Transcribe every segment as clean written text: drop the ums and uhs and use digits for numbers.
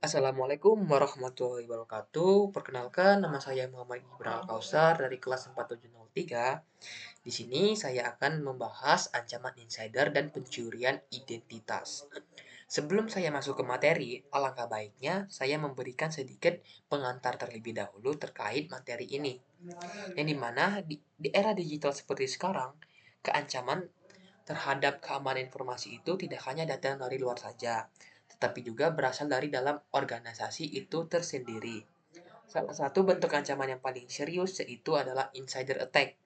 Assalamualaikum warahmatullahi wabarakatuh. Perkenalkan, nama saya Muhammad Gibran Al-Kausar dari kelas 4703. Di sini saya akan membahas ancaman insider dan pencurian identitas. Sebelum saya masuk ke materi, alangkah baiknya saya memberikan sedikit pengantar terlebih dahulu terkait materi ini. Yang dimana di era digital seperti sekarang, keancaman terhadap keamanan informasi itu tidak hanya datang dari luar saja, tetapi juga berasal dari dalam organisasi itu tersendiri. Salah satu bentuk ancaman yang paling serius yaitu adalah insider attack,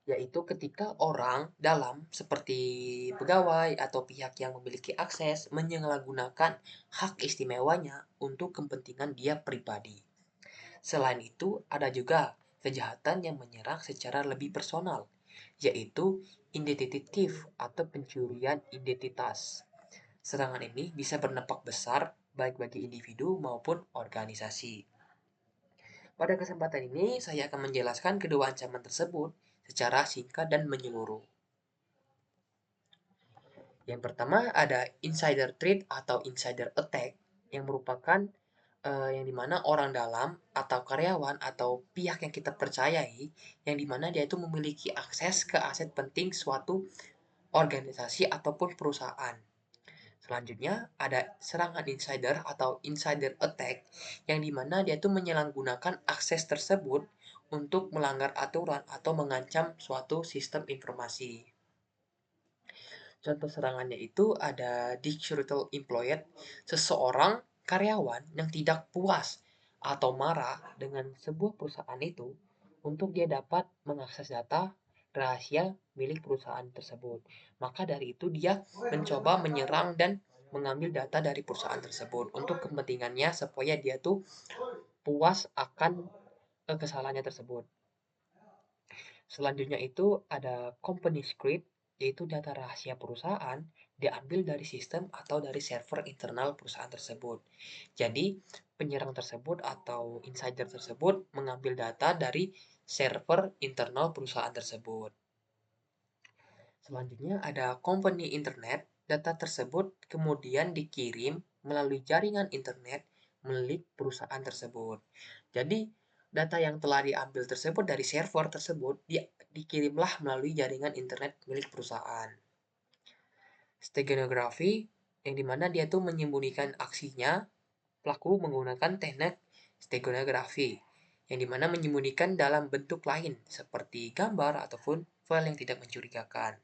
yaitu ketika orang dalam seperti pegawai atau pihak yang memiliki akses menyalahgunakan hak istimewanya untuk kepentingan dia pribadi. Selain itu, ada juga kejahatan yang menyerang secara lebih personal, yaitu identity thief atau pencurian identitas. Serangan ini bisa berdampak besar baik bagi individu maupun organisasi. Pada kesempatan ini, saya akan menjelaskan kedua ancaman tersebut secara singkat dan menyeluruh. Yang pertama ada insider threat atau insider attack yang merupakan yang dimana orang dalam atau karyawan atau pihak yang kita percayai yang dimana dia itu memiliki akses ke aset penting suatu organisasi ataupun perusahaan. Selanjutnya ada serangan insider atau insider attack yang dimana dia itu menyalahgunakan akses tersebut untuk melanggar aturan atau mengancam suatu sistem informasi. Contoh serangannya itu ada disgruntled employee, seseorang karyawan yang tidak puas atau marah dengan sebuah perusahaan itu untuk dia dapat mengakses data rahasia milik perusahaan tersebut. Maka dari itu dia mencoba menyerang dan mengambil data dari perusahaan tersebut untuk kepentingannya supaya dia tuh puas akan kesalahannya tersebut. Selanjutnya itu ada company secret, yaitu data rahasia perusahaan diambil dari sistem atau dari server internal perusahaan tersebut. Jadi, penyerang tersebut atau insider tersebut mengambil data dari server internal perusahaan tersebut. Selanjutnya ada company internet, data tersebut kemudian dikirim melalui jaringan internet milik perusahaan tersebut. Jadi, data yang telah diambil tersebut dari server tersebut dikirimlah melalui jaringan internet milik perusahaan. Steganografi, yang dimana dia tuh menyembunyikan aksinya, pelaku menggunakan teknik steganografi, yang dimana menyembunyikan dalam bentuk lain seperti gambar ataupun file yang tidak mencurigakan.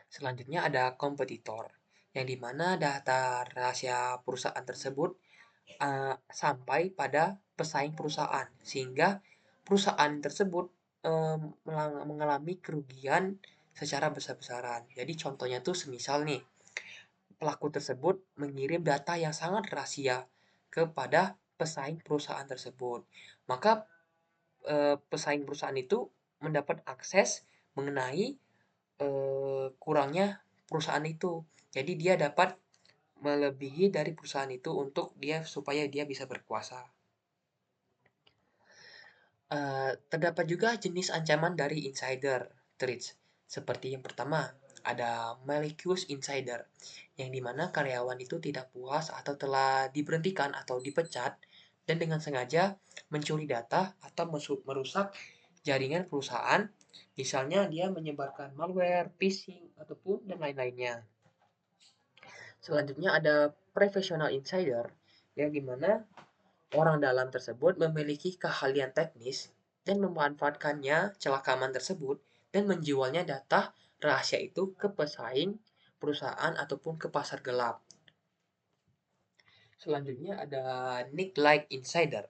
Selanjutnya ada kompetitor, yang dimana data rahasia perusahaan tersebut sampai pada pesaing perusahaan, sehingga perusahaan tersebut mengalami kerugian secara besar-besaran. Jadi contohnya tuh semisal nih, pelaku tersebut mengirim data yang sangat rahasia kepada pesaing perusahaan tersebut. Maka pesaing perusahaan itu mendapat akses mengenai kurangnya perusahaan itu. Jadi dia dapat melebihi dari perusahaan itu untuk dia supaya dia bisa berkuasa. Terdapat juga jenis ancaman dari insider threats. Seperti yang pertama, ada malicious insider, yang dimana karyawan itu tidak puas atau telah diberhentikan atau dipecat dan dengan sengaja mencuri data atau merusak jaringan perusahaan. Misalnya dia menyebarkan malware, phishing, ataupun dan lain-lainnya. Selanjutnya ada professional insider, yang dimana orang dalam tersebut memiliki keahlian teknis dan memanfaatkannya celah keamanan tersebut dan menjualnya data rahasia itu ke pesaing perusahaan ataupun ke pasar gelap. Selanjutnya ada neglect insider,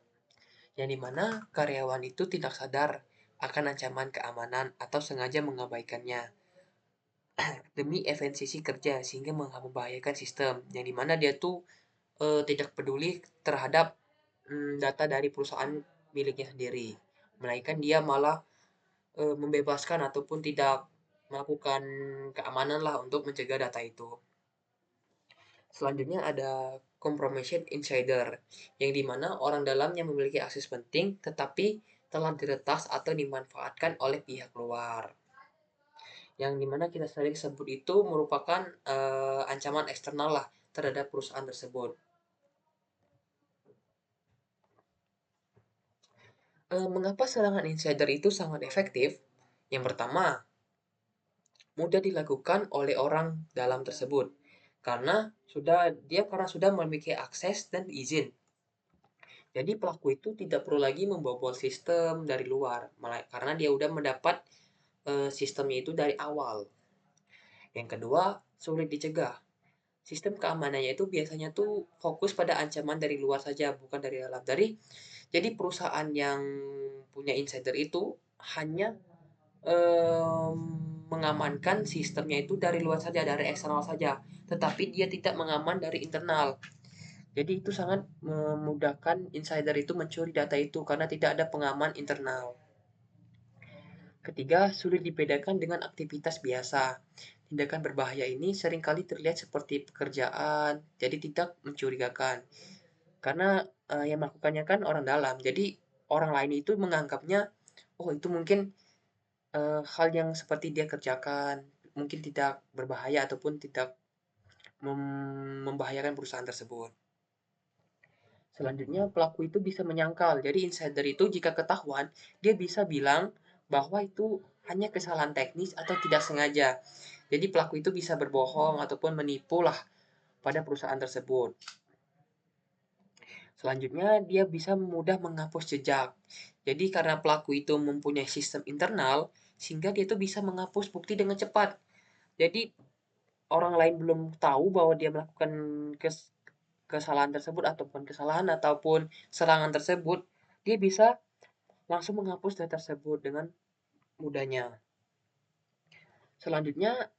yang dimana karyawan itu tidak sadar akan ancaman keamanan atau sengaja mengabaikannya demi efisiensi kerja sehingga membahayakan sistem, yang dimana dia tuh tidak peduli terhadap data dari perusahaan miliknya sendiri, melainkan dia malah membebaskan ataupun tidak melakukan keamanan lah untuk mencegah data itu. Selanjutnya ada confirmation insider, yang dimana orang dalamnya memiliki akses penting tetapi telah diretas atau dimanfaatkan oleh pihak luar. Yang dimana kita sering sebut itu merupakan ancaman eksternal lah, terhadap perusahaan tersebut. Mengapa serangan insider itu sangat efektif? Yang pertama, mudah dilakukan oleh orang dalam tersebut karena sudah memiliki akses dan izin. Jadi pelaku itu tidak perlu lagi membobol sistem dari luar, karena dia udah mendapat sistemnya itu dari awal. Yang kedua, sulit dicegah. Sistem keamanannya itu biasanya tuh fokus pada ancaman dari luar saja, bukan dari dalam. Jadi perusahaan yang punya insider itu hanya em, mengamankan sistemnya itu dari luar saja, dari eksternal saja, tetapi dia tidak mengaman dari internal. Jadi itu sangat memudahkan insider itu mencuri data itu karena tidak ada pengaman internal. Ketiga, sulit dibedakan dengan aktivitas biasa. Tindakan berbahaya ini seringkali terlihat seperti pekerjaan, jadi tidak mencurigakan. Karena yang melakukannya kan orang dalam, jadi orang lain itu menganggapnya, oh itu mungkin hal yang seperti dia kerjakan, mungkin tidak berbahaya ataupun tidak membahayakan perusahaan tersebut. Selanjutnya, pelaku itu bisa menyangkal. Jadi, insider itu jika ketahuan, dia bisa bilang bahwa itu hanya kesalahan teknis atau tidak sengaja. Jadi, pelaku itu bisa berbohong ataupun menipu lah pada perusahaan tersebut. Selanjutnya, dia bisa mudah menghapus jejak. Jadi, karena pelaku itu mempunyai sistem internal, sehingga dia itu bisa menghapus bukti dengan cepat. Jadi, orang lain belum tahu bahwa dia melakukan kesalahan tersebut ataupun serangan tersebut, dia bisa langsung menghapus data tersebut dengan mudahnya. Selanjutnya,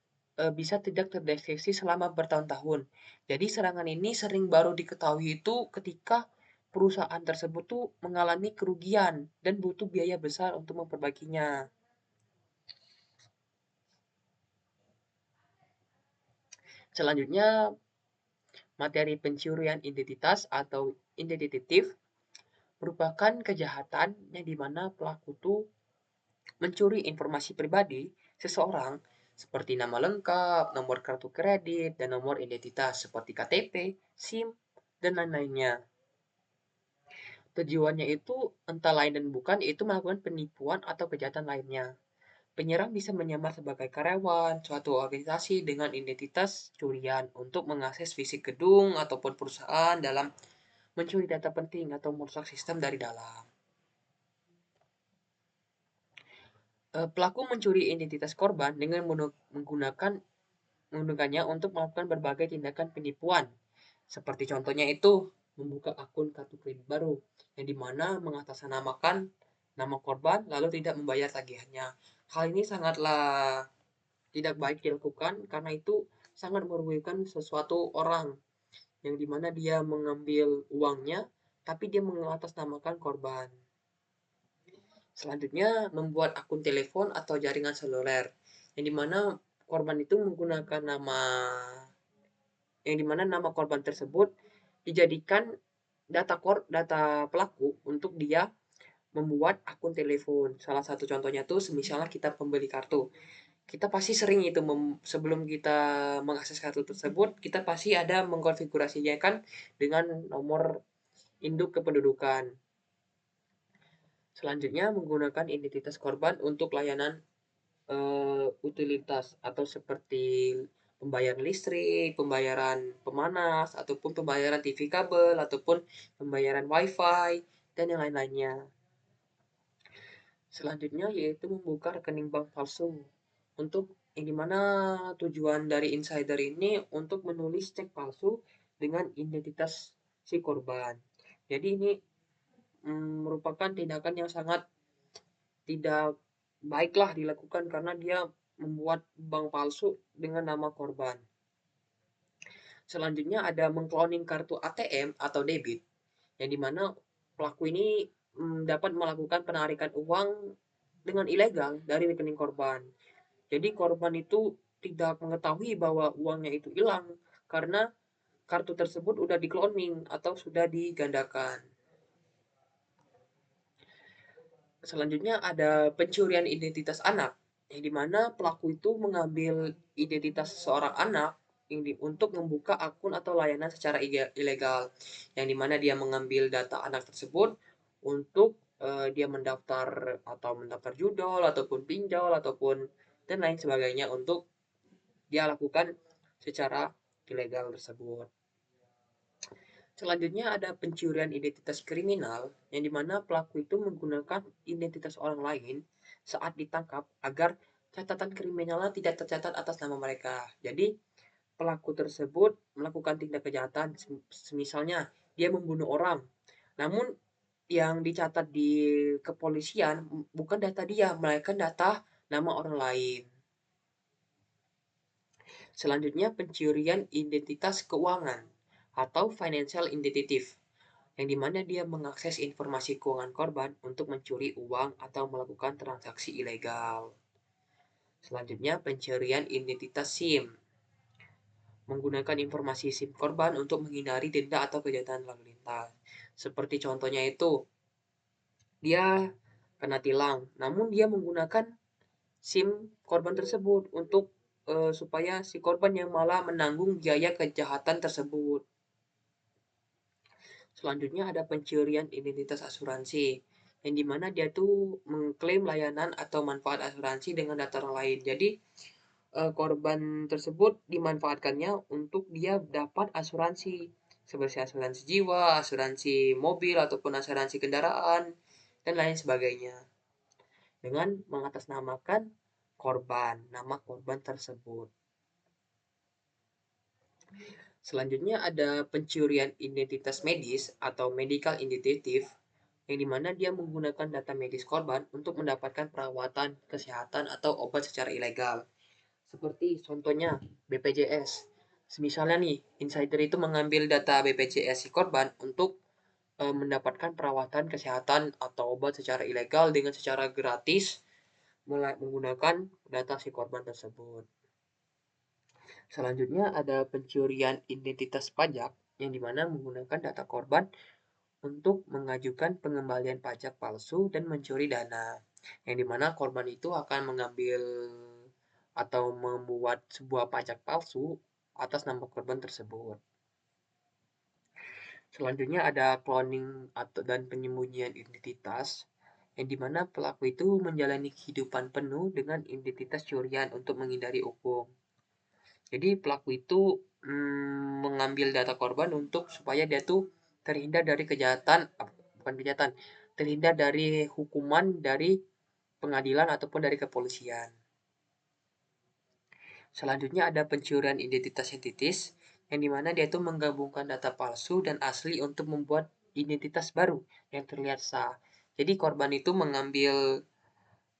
bisa tidak terdeteksi selama bertahun-tahun. Jadi serangan ini sering baru diketahui itu ketika perusahaan tersebut tuh mengalami kerugian dan butuh biaya besar untuk memperbaikinya. Selanjutnya, materi pencurian identitas atau identitatif merupakan kejahatan yang dimana pelaku tuh mencuri informasi pribadi seseorang seperti nama lengkap, nomor kartu kredit, dan nomor identitas seperti KTP, SIM, dan lain-lainnya. Tujuannya itu entah lain dan bukan, yaitu melakukan penipuan atau kejahatan lainnya. Penyerang bisa menyamar sebagai karyawan suatu organisasi dengan identitas curian untuk mengakses fisik gedung ataupun perusahaan dalam mencuri data penting atau merusak sistem dari dalam. Pelaku mencuri identitas korban dengan menggunakannya untuk melakukan berbagai tindakan penipuan. Seperti contohnya itu membuka akun kartu kredit baru yang dimana mengatasnamakan nama korban lalu tidak membayar tagihannya. Hal ini sangatlah tidak baik dilakukan karena itu sangat merugikan sesuatu orang yang dimana dia mengambil uangnya tapi dia mengatasnamakan korban. Selanjutnya, membuat akun telepon atau jaringan seluler, yang dimana korban itu menggunakan nama korban tersebut dijadikan data pelaku untuk dia membuat akun telepon. Salah satu contohnya tuh misalnya kita pembeli kartu. Kita pasti sering itu sebelum kita mengakses kartu tersebut, kita pasti ada mengkonfigurasinya kan dengan nomor induk kependudukan. Selanjutnya, menggunakan identitas korban untuk layanan utilitas atau seperti pembayaran listrik, pembayaran pemanas, ataupun pembayaran TV kabel, ataupun pembayaran wifi, dan yang lain-lainnya. Selanjutnya yaitu membuka rekening bank palsu untuk yang dimana tujuan dari insider ini untuk menulis cek palsu dengan identitas si korban. Jadi ini merupakan tindakan yang sangat tidak baiklah dilakukan karena dia membuat bank palsu dengan nama korban. Selanjutnya ada mengcloning kartu ATM atau debit, yang dimana pelaku ini dapat melakukan penarikan uang dengan ilegal dari rekening korban. Jadi korban itu tidak mengetahui bahwa uangnya itu hilang karena kartu tersebut sudah dikloning atau sudah digandakan. Selanjutnya ada pencurian identitas anak, yang dimana pelaku itu mengambil identitas seorang anak ini untuk membuka akun atau layanan secara ilegal, yang dimana dia mengambil data anak tersebut untuk dia mendaftar judol ataupun pinjol ataupun dan lain sebagainya untuk dia lakukan secara ilegal tersebut. Selanjutnya ada pencurian identitas kriminal, yang dimana pelaku itu menggunakan identitas orang lain saat ditangkap agar catatan kriminalnya tidak tercatat atas nama mereka. Jadi pelaku tersebut melakukan tindak kejahatan, misalnya dia membunuh orang, namun yang dicatat di kepolisian bukan data dia, melainkan data nama orang lain. Selanjutnya pencurian identitas keuangan atau financial identity, yang dimana dia mengakses informasi keuangan korban untuk mencuri uang atau melakukan transaksi ilegal. Selanjutnya pencurian identitas SIM, menggunakan informasi SIM korban untuk menghindari denda atau kejahatan lalu lintas. Seperti contohnya itu, dia kena tilang, namun dia menggunakan SIM korban tersebut untuk supaya si korban yang malah menanggung biaya kejahatan tersebut. Selanjutnya ada pencurian identitas asuransi, yang dimana dia tuh mengklaim layanan atau manfaat asuransi dengan data orang lain. Jadi korban tersebut dimanfaatkannya untuk dia dapat asuransi seperti asuransi jiwa, asuransi mobil ataupun asuransi kendaraan dan lain sebagainya dengan mengatasnamakan nama korban tersebut. Selanjutnya ada pencurian identitas medis atau medical identity, yang dimana dia menggunakan data medis korban untuk mendapatkan perawatan kesehatan atau obat secara ilegal. Seperti contohnya BPJS. Misalnya nih, insider itu mengambil data BPJS si korban untuk mendapatkan perawatan kesehatan atau obat secara ilegal dengan secara gratis menggunakan data si korban tersebut. Selanjutnya ada pencurian identitas pajak, yang dimana menggunakan data korban untuk mengajukan pengembalian pajak palsu dan mencuri dana, yang dimana korban itu akan mengambil atau membuat sebuah pajak palsu atas nama korban tersebut. Selanjutnya ada cloning atau dan penyembunyian identitas, yang dimana pelaku itu menjalani kehidupan penuh dengan identitas curian untuk menghindari hukum. Jadi pelaku itu mengambil data korban untuk supaya dia tuh terhindar dari kejahatan, bukan kejahatan, terhindar dari hukuman dari pengadilan ataupun dari kepolisian. Selanjutnya ada pencurian identitas sintetis, yang dimana dia tuh menggabungkan data palsu dan asli untuk membuat identitas baru yang terlihat sah. Jadi korban itu mengambil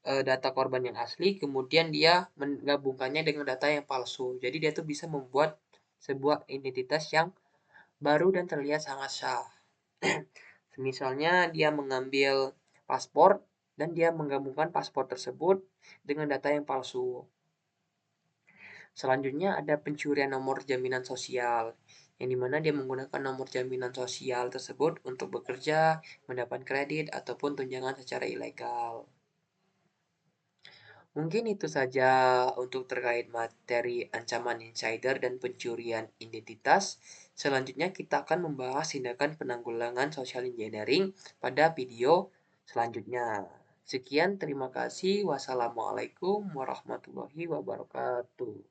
data korban yang asli, kemudian dia menggabungkannya dengan data yang palsu. Jadi dia tuh bisa membuat sebuah identitas yang baru dan terlihat sangat sah. Misalnya dia mengambil paspor dan dia menggabungkan paspor tersebut dengan data yang palsu. Selanjutnya ada pencurian nomor jaminan sosial, yang dimana dia menggunakan nomor jaminan sosial tersebut untuk bekerja, mendapat kredit, ataupun tunjangan secara ilegal. Mungkin itu saja untuk terkait materi ancaman insider dan pencurian identitas. Selanjutnya kita akan membahas tindakan penanggulangan social engineering pada video selanjutnya. Sekian, terima kasih. Wassalamualaikum warahmatullahi wabarakatuh.